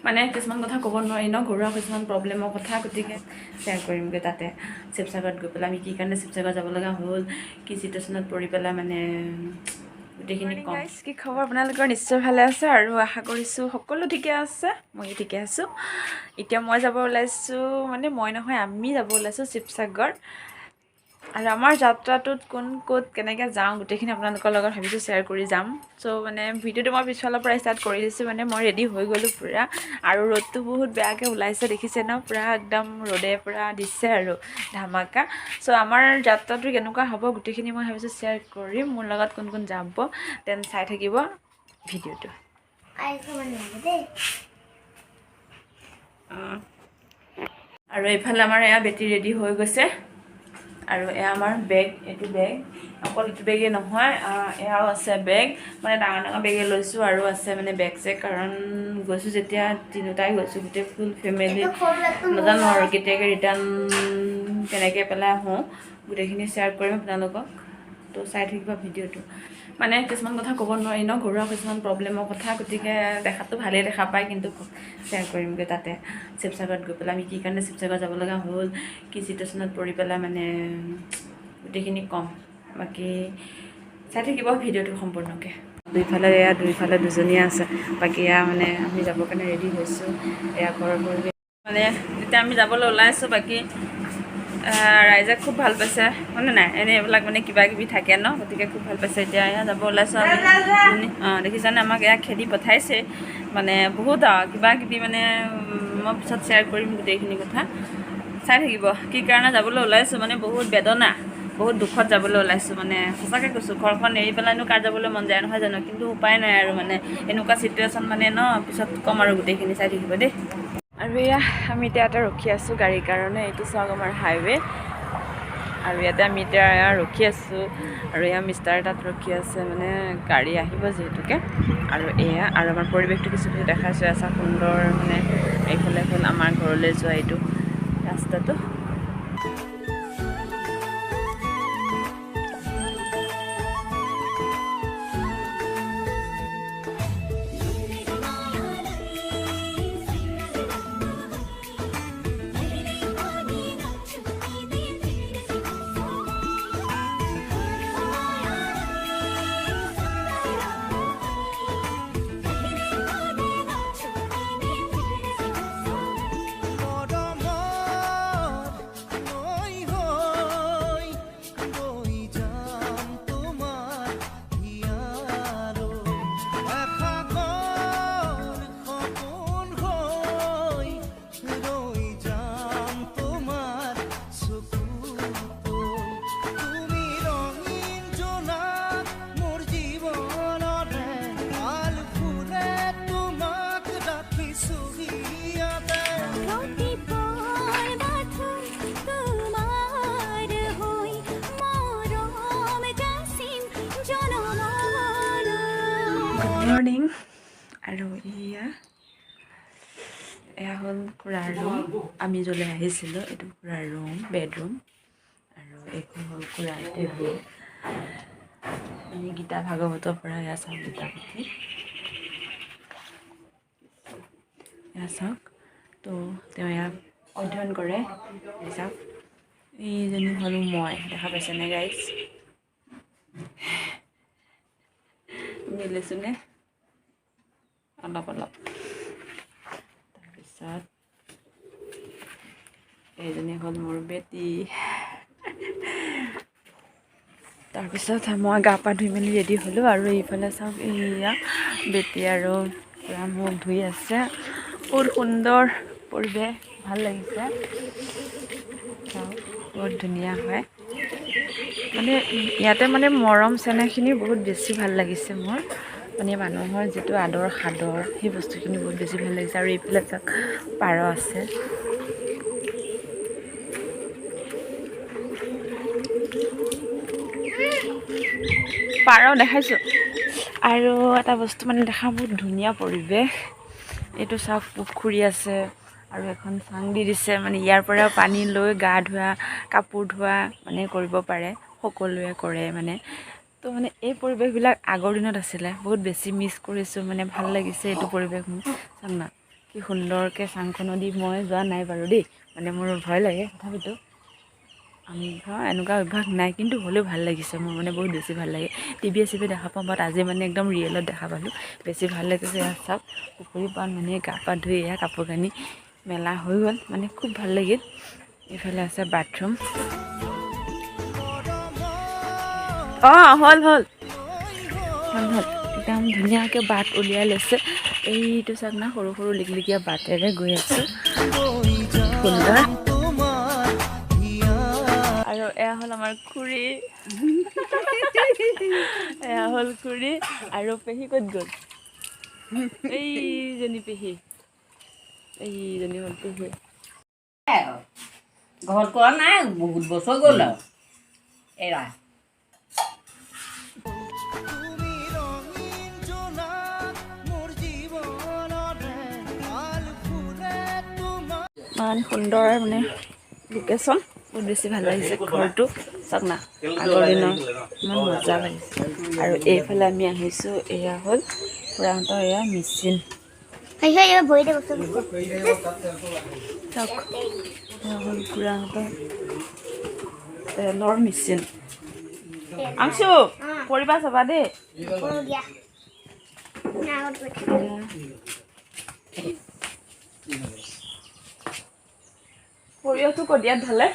মানে কিছুমান কথা ক'ব নোৱাৰি ন, ঘৰুৱা কিছুমান প্ৰব্লেমৰ কথা, গতিকে শ্বেয়াৰ কৰিমগৈ তাতে শিৱসাগৰত গৈ পেলাই আমি কি কাৰণে শিৱসাগৰ যাব লগা হ'ল, কি চিটুৱেশ্যনত পৰি পেলাই মানে গোটেইখিনি কম। কি খবৰ আপোনালোকৰ? নিশ্চয় ভালে আছে আৰু আশা কৰিছোঁ সকলো ঠিকে আছে, মই ঠিকে আছোঁ। এতিয়া মই যাব ওলাইছোঁ, মানে মই নহয় আমি যাব ওলাইছোঁ শিৱসাগৰ। আৰু আমাৰ যাত্ৰাটোত কোন ক'ত কেনেকৈ যাওঁ গোটেইখিনি আপোনালোকৰ লগত ভাবিছোঁ শ্বেয়াৰ কৰি যাম। চ' মানে ভিডিঅ'টো মই পিছফালৰ পৰা ষ্টাৰ্ট কৰি দিছোঁ, মানে মই ৰেডি হৈ গ'লোঁ পূৰা। আৰু ৰ'দটো বহুত বেয়াকৈ ওলাইছে দেখিছে ন, পূৰা একদম ৰ'দে পূৰা দিছে আৰু ধামাকা। চ' আমাৰ যাত্ৰাটো কেনেকুৱা হ'ব গোটেইখিনি মই ভাবিছোঁ শ্বেয়াৰ কৰিম, মোৰ লগত কোন কোন যাব দেন চাই থাকিব ভিডিঅ'টো। আৰু এইফালে আমাৰ এয়া বেটি ৰেডি হৈ গৈছে, আৰু এয়া আমাৰ বেগ, এইটো বেগ, অকল এইটো বেগেই নহয় এয়াও আছে বেগ, মানে ডাঙৰ ডাঙৰ বেগে লৈছোঁ আৰু আছে মানে বেগ চেগ, কাৰণ গৈছোঁ যেতিয়া তিনিওটাই গৈছোঁ, গোটেই ফুল ফেমিলি, নাজানো আৰু কেতিয়াকৈ ৰিটাৰ্ণ কেনেকৈ পেলাই আহোঁ, গোটেইখিনি শ্বেয়াৰ কৰিম আপোনালোকক, তো চাই থাকিব ভিডিঅ'টো। মানে কিছুমান কথা ক'ব নোৱাৰি ন, ঘৰুৱা কিছুমান প্ৰব্লেমৰ কথা, গতিকে দেখাতটো ভালেই দেখা পায়, কিন্তু শ্বেয়াৰ কৰিমগৈ তাতে শিৱসাগৰত গৈ পেলাই আমি কি কাৰণে শিৱসাগৰ যাব লগা হ'ল, কি চিটুৱেশ্যনত পৰি পেলাই মানে গোটেইখিনি ক'ম। বাকী চাই থাকিব ভিডিঅ'টো সম্পূৰ্ণকৈ। দুইফালে দুজনীয়ে আছে, বাকী এয়া মানে আমি যাবৰ কাৰণে ৰেডি হৈছোঁ। এয়া ঘৰৰ পৰিৱেশ, মানে যেতিয়া আমি যাবলৈ ওলাইছোঁ, বাকী ৰাইজে খুব ভাল পাইছে, মানে নাই এনেই এইবিলাক মানে কিবা কিবি থাকে ন, গতিকে খুব ভাল পাইছে। এতিয়া এয়া যাব ওলাইছোঁ আমি, দেখিছানে আমাক এয়া খেদি পঠাইছে, মানে বহুত কিবা কিবি, মানে মই পিছত শ্বেয়াৰ কৰিম গোটেইখিনি কথা, চাই থাকিব। কি কাৰণে যাবলৈ ওলাইছোঁ, মানে বহুত বেদনা, বহুত দুখত যাবলৈ ওলাইছোঁ, মানে সঁচাকৈ কৈছোঁ। ঘৰখন এৰি পেলাইনো কাৰ যাবলৈ মন যায় নহয় জানো, কিন্তু উপায় নাই আৰু, মানে এনেকুৱা চিটুৱেশ্যন মানে ন, পিছত ক'ম আৰু গোটেইখিনি চাই থাকিব দেই। আৰু এয়া আমি এতিয়া এটা ৰখি আছোঁ গাড়ীৰ কাৰণে, এইটো চাওক আমাৰ হাইৱে, আৰু ইয়াতে আমি এতিয়া ৰখি আছোঁ, আৰু এয়া মিষ্টাৰ তাত ৰখি আছে, মানে গাড়ী আহিব যিহেতুকে। আৰু এয়া আৰু আমাৰ পৰিৱেশটো কিছু দেখাইছোঁ, এচা সুন্দৰ, মানে এইফালে হ'ল আমাৰ ঘৰলৈ যোৱা এইটো ৰাস্তাটো। মৰ্ণিং, আৰু এয়া হ'ল খুৰাৰ ৰুম, আমি য'লৈ আহিছিলোঁ এইটো খুৰাৰ ৰুম, বেডৰুম, আৰু এইখন হ'ল খুৰাৰ টেবুল। আমি গীতা ভাগৱতৰ পৰা এয়া চাওক, গীতা পুথি এয়া চাওক, তো তেওঁ ইয়াক অধ্যয়ন কৰে, চাওক। এইজনী হ'ল মই, দেখা পাইছেনে গাইজ, মিলিছোনে অলপ অলপ। তাৰপিছত এইজনী হ'ল মোৰ বেটি। তাৰপিছত মই গা পা ধুই মেলি ৰেডি হ'লোঁ, আৰু এইফালে চাওক, এয়া বেটি আৰু পূৰা মুখ ধুই আছে, বহুত সুন্দৰ পৰিৱেশ, ভাল লাগিছে চাওক, বহুত ধুনীয়া হয়, মানে ইয়াতে মানে মৰম চেনেহখিনি বহুত বেছি ভাল লাগিছে মোৰ, মানে মানুহৰ যিটো আদৰ সাদৰ, সেই বস্তুখিনি বহুত বেছি ভাল লাগিছে। আৰু এইফালে চাওক পাৰ আছে, পাৰ দেখাইছোঁ। আৰু এটা বস্তু মানে দেখা, বহুত ধুনীয়া পৰিৱেশ, এইটো চাওক পুখুৰী আছে, আৰু এখন চাং দি দিছে, মানে ইয়াৰ পৰা পানী লৈ গা ধোৱা, কাপোৰ ধোৱা মানে কৰিব পাৰে, সকলোৱে কৰে মানে। তো মানে এই পৰিৱেশবিলাক আগৰ দিনত আছিলে, বহুত বেছি মিছ কৰিছোঁ, মানে ভাল লাগিছে এইটো পৰিৱেশ মোৰ, চাওক না কি সুন্দৰকৈ চাংখনত দি মই যোৱা নাই বাৰু দেই, মানে মোৰ ভয় লাগে। তথাপিতো আমি এনেকুৱা অভ্যাস নাই, কিন্তু হ'লেও ভাল লাগিছে মোৰ, মানে বহুত বেছি ভাল লাগে। টিভিয়ে চিভিয়ে দেখা পাওঁ, বাট আজি মানে একদম ৰিয়েলত দেখা পালোঁ, বেছি ভাল লাগিছে। এয়া চাওক পুখুৰী পাৰত মানে গা পা ধুই এয়া কাপোৰ কানি মেলা হৈ গ'ল, মানে খুব ভাল লাগিল। এইফালে আছে বাথৰুম। হ'ল একদম ধুনীয়াকৈ বাট উলিয়াই লৈছে। এইটো চাওক না, সৰু সৰু লিকলিকীয়া বাটেৰে গৈ আছোঁ, সুন্দৰ। আৰু এয়া হ'ল আমাৰ খুৰী, এয়া হ'ল খুৰী। আৰু পেহী ক'ত গ'ল? এইজনী পেহী, এইজনী হ'ল পেহী। ঘৰত কৰা নাই, বহুত বছৰ গ'ল আৰু এৰা। মানে সুন্দৰ মানে লোকেশ্যন, বহুত বেছি ভাল লাগিছে ঘৰটো। চাওক না, আগৰ দিনৰ ইমান মজা লাগিছে। আৰু এইফালে আমি আহিছোঁ, এয়া হ'ল খুৰাহঁতৰ এয়া মেচিন। চাওক, এয়া হ'ল খুৰাহঁতৰ তেলৰ মেচিন। আংশু পৰিবা চাবা দেই। সৰিয়হটো কদিয়াত ঢালে,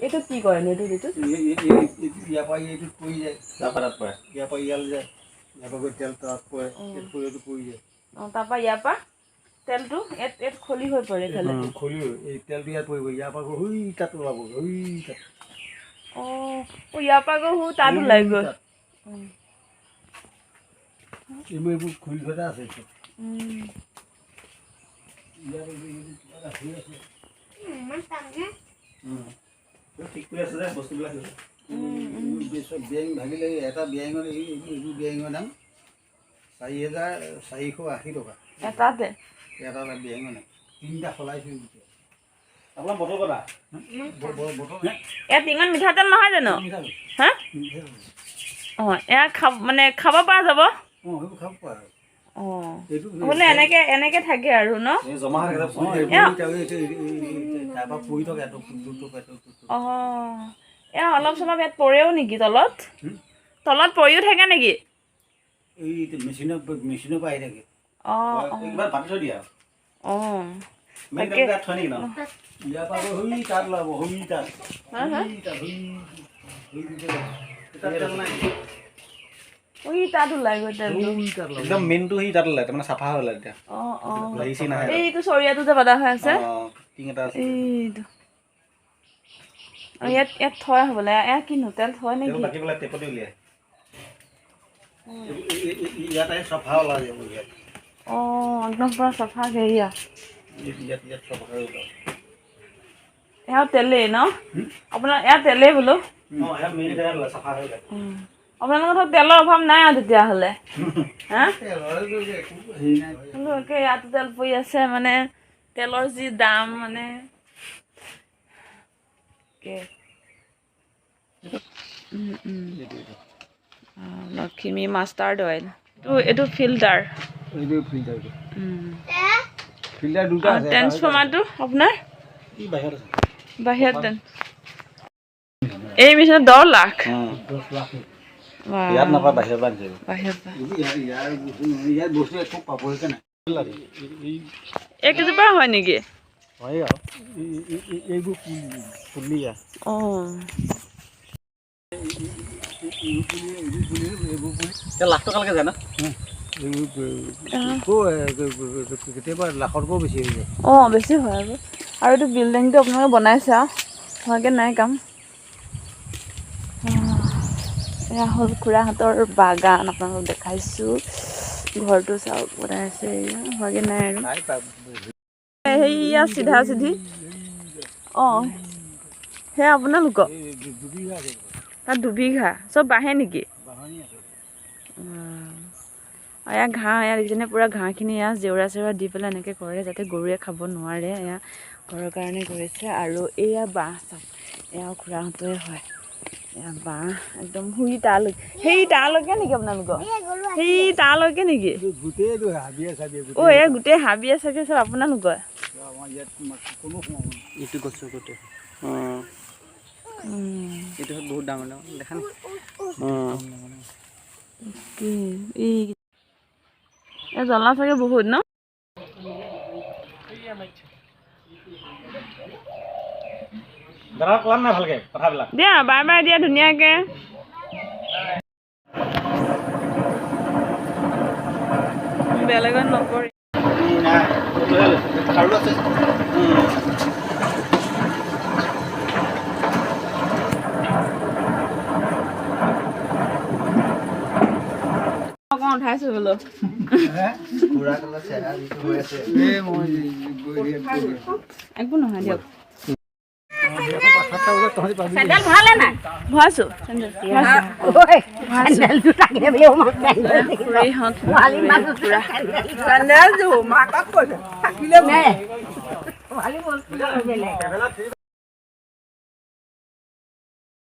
এইটো কি কৰে নো? এইটো ইয়াৰ পৰা এইটোত পৰি যায়, ইয়াৰ পৰা ইয়ালৈ যায়, ইয়াৰ পৰা গৈ তেল তাত পৰে, সৰিয়হটো পৰি যায়। তাৰপৰা ইয়াৰ পৰা তেলটো ইয়াত খলি হৈ পৰে, খলি এই তেলটো ইয়াত পৰিব, ইয়াৰ পৰা গৈ সৈ তাত ওলাব, সৈ তাত। ইয়াৰ পৰা গৈ তাত ওলাই গ'ল। এইবোৰ খলি থোৱা আছে। ঠিক কৰি আছে যে বস্তুবিলাক। বেং ভাগিলে এটা বেংৰ, এইবোৰ বেংৰ দাম 4,480 টকা এটাতে। এটা বেংৰ নাই, 3টা সলাইছোঁ। আপোনাৰ বটল কটা ইয়াত ইমান মিঠাতেল নহয় জানো? হা এয়া মানে খাব পৰা যাব। সেইবোৰ খাব পৰা যায়। বোলে এনেকে থাকে আৰু ন? এয়া অলপ চলপ ইয়াত পৰেও নেকি তলত? তলত পৰিও থাকে নেকি? এই মেচিনৰ পৰা আহি থাকে। ইয়াৰ পৰা হৈ তাত ওলাব, হৈ তাত। তাত ওলাই গৈ একদম মেইনটো সি তাত ওলাই, তাৰমানে চাফা হৈ ওলাই তেতিয়া। এইটো চৰিয়াটো যে বাদা হৈ আছে, এইটো ইয়াত থয় হ'বলে। এয়া কিনো তেল থয় নেকি? একদম পুৰা চাফা এৰিয়া। এয়া তেলেই ন? আপোনাৰ এয়া তেলেই বোলো। আপোনালোকৰ তেলৰ অভাৱ নাই আৰু তেতিয়াহ'লে। হা ইয়াতো তেল পৰি আছে, মানে তেলৰ যি দাম মানে। লখিমী মাষ্টাৰ্ড অইল, এইটো ফিল্টাৰ। ট্ৰেন্সফৰ্মাৰটো আপোনাৰ বাহিৰত। এই মেচিনত 10 লাখ। ইয়াত নাপায়, বাহিৰৰ পৰা আনিছে। একেজোপা হয় নেকি? হয় আৰু এইবোৰ পুলিয়া। লাখ টকালৈকে যায় ন? কেতিয়াবা লাখতকৈও বেছি হৈ যায়। বেছি হয় আৰু এইটো বিল্ডিংটো আপোনালোকে বনাইছে আৰু হোৱাকৈ নাই কাম। এয়া হ'ল খুৰাহঁতৰ বাগান, আপোনালোকক দেখাইছোঁ। ঘৰটো চাওক বনাই আছে, হোৱাকৈ নাই আৰু। সেয়া চিধা চিধি সেয়া আপোনালোকৰ তাত 2 বিঘা চব বাঢ়ে নেকি? এয়া ঘাঁহ, এয়া দেখিছেনে পূৰা ঘাঁহখিনি এয়া জেওৰা চেওৰা দি পেলাই এনেকৈ কৰে, যাতে গৰুৱে খাব নোৱাৰে। এয়া ঘৰৰ কাৰণে কৰিছে। আৰু এয়া বাঁহ চাওক, এয়া খুৰাহঁতৰে হয়। বা একদম শুই তালৈকে সেই তালৈকে নেকি আপোনালোকৰ সেই তালৈকে নেকি অ' এই গোটেই হাবিয়ে চাগে চব আপোনালোকৰ এইটো গছৰ গোটেই এইটো বহুত ডাঙৰ ডাঙৰ দেখা নাই এই জ্বলা চাগে বহুত ন দাদা কোৱা নাই ভালকে কথাবিলাক দিয়া বাই বাই দিয়া ধুনীয়াকে বেলেগত নকৰি অকণ উঠাইছো বোলো একো নহয় দিয়ক চেণ্ডেল ভালে নাই ভৰাইছো চেণ্ডেলযোৰ মাকক কৈছে থাকিলে